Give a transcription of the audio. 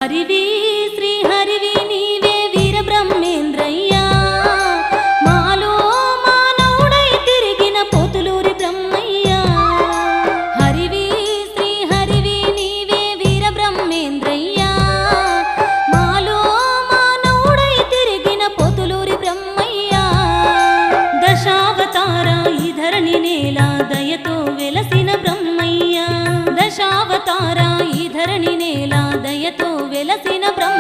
హరివి శ్రీ హరివి నీవే వీర బ్రహ్మేంద్రయ్యా మాలో మానవుడై తిరిగిన పోతులూరి బ్రహ్మయ్యా హరివి శ్రీ హరివి నీవే వీర బ్రహ్మేంద్రయ్యా మాలో మానవుడై తిరిగిన పోతులూరి బ్రహ్మయ్యా దశావతార ఈ ధరణి నేల దయతో వెలసిన బ్రహ్మయ్యా దశావతార ఈ ధరణి నేల దయతో వెలసిన బ్రహ్మ